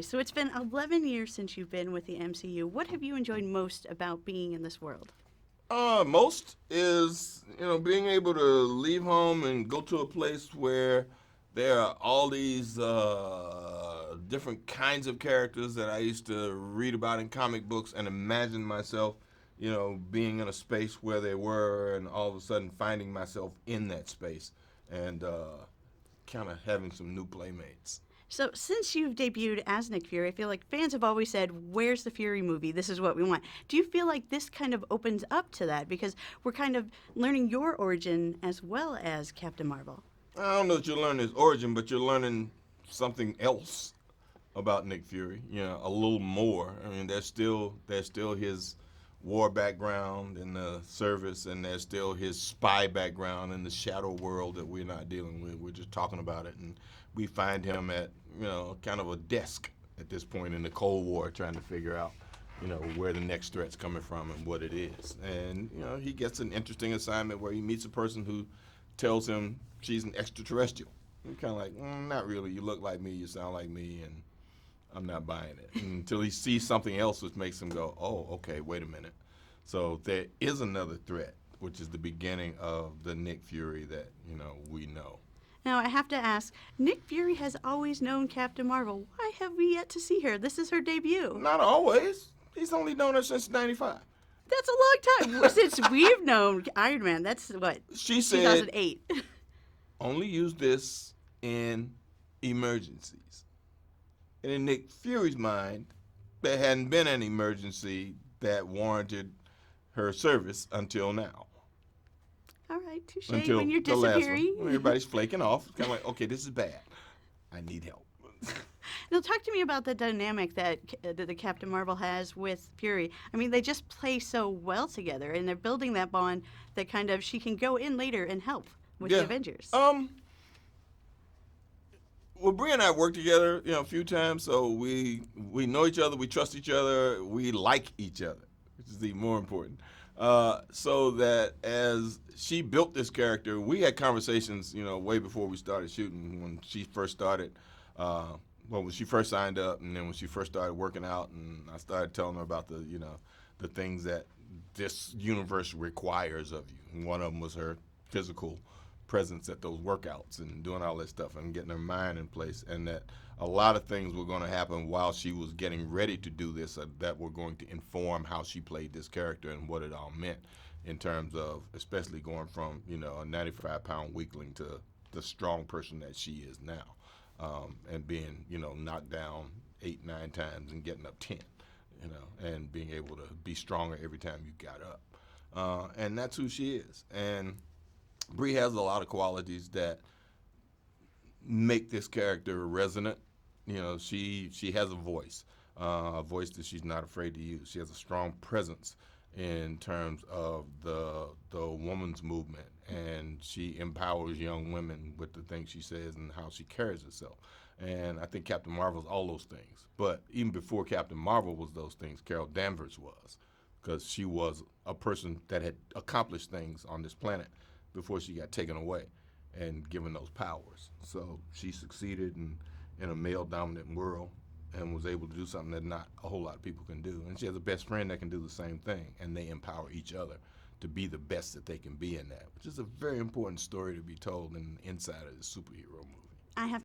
nice. So it's been 11 years since you've been with the MCU. What have you enjoyed most about being in this world? Most is being able to leave home and go to a place where there are all these different kinds of characters that I used to read about in comic books and imagine myself, being in a space where they were, and all of a sudden finding myself in that space and kind of having some new playmates. So, since you've debuted as Nick Fury, I feel like fans have always said, "Where's the Fury movie? This is what we want." Do you feel like this kind of opens up to that because we're kind of learning your origin as well as Captain Marvel? I don't know that you're learning his origin, but you're learning something else about Nick Fury. A little more. I mean, there's still his war background in the service, and there's still his spy background in the shadow world that we're not dealing with. We're just talking about it, and we find him at kind of a desk at this point in the Cold War, trying to figure out where the next threat's coming from and what it is. And he gets an interesting assignment where he meets a person who tells him she's an extraterrestrial. You're kind of like, not really. You look like me, you sound like me, and I'm not buying it until he sees something else which makes him go, oh, okay, wait a minute. So there is another threat, which is the beginning of the Nick Fury that, we know. Now, I have to ask Nick Fury has always known Captain Marvel. Why have we yet to see her? This is her debut. Not always. He's only known her since 95. That's a long time since we've known Iron Man. That's what, She said, 2008. only use this in emergencies. And in Nick Fury's mind, there hadn't been an emergency that warranted her service until now. All right, touche. Until When you're the last one. disappearing. When everybody's flaking off. It's kind of like, okay, this is bad. I need help. Now, talk to me about the dynamic that the Captain Marvel has with Fury. I mean, they just play so well together, and they're building that bond that kind of she can go in later and help with the Avengers. Well, Brie and I worked together, a few times, so we know each other, we trust each other, we like each other, which is even more important. So that as she built this character, we had conversations, way before we started shooting. When she first started, when she first signed up, and then when she first started working out, and I started telling her about the things that this universe requires of you. And one of them was her physical presence at those workouts and doing all that stuff and getting her mind in place, and that a lot of things were going to happen while she was getting ready to do this that were going to inform how she played this character and what it all meant in terms of especially going from a 95-pound weakling to the strong person that she is now, and being knocked down 8-9 times and getting up 10, and being able to be stronger every time you got up, and that's who she is. And Brie has a lot of qualities that make this character resonant. She has a voice that she's not afraid to use. She has a strong presence in terms of the woman's movement, and she empowers young women with the things she says and how she carries herself. And I think Captain Marvel's all those things. But even before Captain Marvel was those things, Carol Danvers was, because she was a person that had accomplished things on this planet before she got taken away and given those powers. So she succeeded in a male-dominant world and was able to do something that not a whole lot of people can do. And she has a best friend that can do the same thing, and they empower each other to be the best that they can be in that, which is a very important story to be told in the inside of the superhero movie. I have